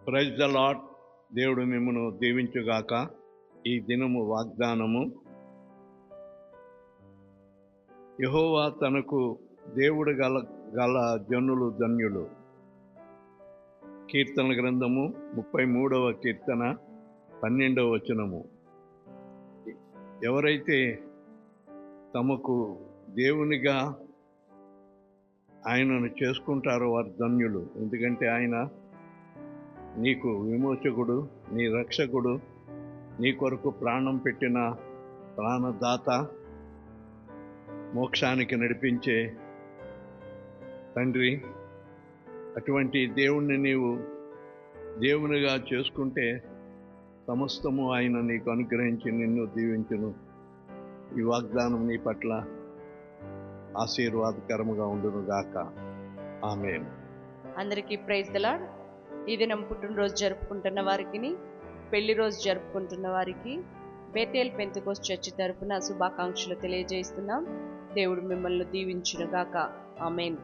Praise the lord. దేవుడు మిమ్మను దీవించుగాక. ఈ దినము వాగ్దానము, యెహోవా తనకు దేవుడు గల జనులు ధన్యులు. కీర్తన గ్రంథము 33వ కీర్తన 12వ వచనము. ఎవరైతే తమకు దేవునిగా ఆయనను చేసుకుంటారో వారు ధన్యులు. ఎందుకంటే ఆయన నీకు విమోచకుడు, నీ రక్షకుడు, నీ కొరకు ప్రాణం పెట్టిన ప్రాణదాత, మోక్షానికి నడిపించే తండ్రి. అటువంటి దేవుణ్ణి నీవు దేవునిగా చేసుకుంటే సమస్తము ఆయన నీకు అనుగ్రహించి నిన్ను దీవించును. ఈ వాగ్దానం నీ పట్ల ఆశీర్వాదకరముగా ఉండును గాక. ఆమేన్. అందరికీ ప్రైజ్ ద లార్డ్. ఈ దినం పుట్టినరోజు జరుపుకుంటున్న వారికి, పెళ్లి రోజు జరుపుకుంటున్న వారికి బేతేల్ పెంతెకోస్తు చర్చి తరపున శుభాకాంక్షలు తెలియజేస్తున్నాం. దేవుడు మిమ్మల్ని దీవించును గాక. ఆమేన్.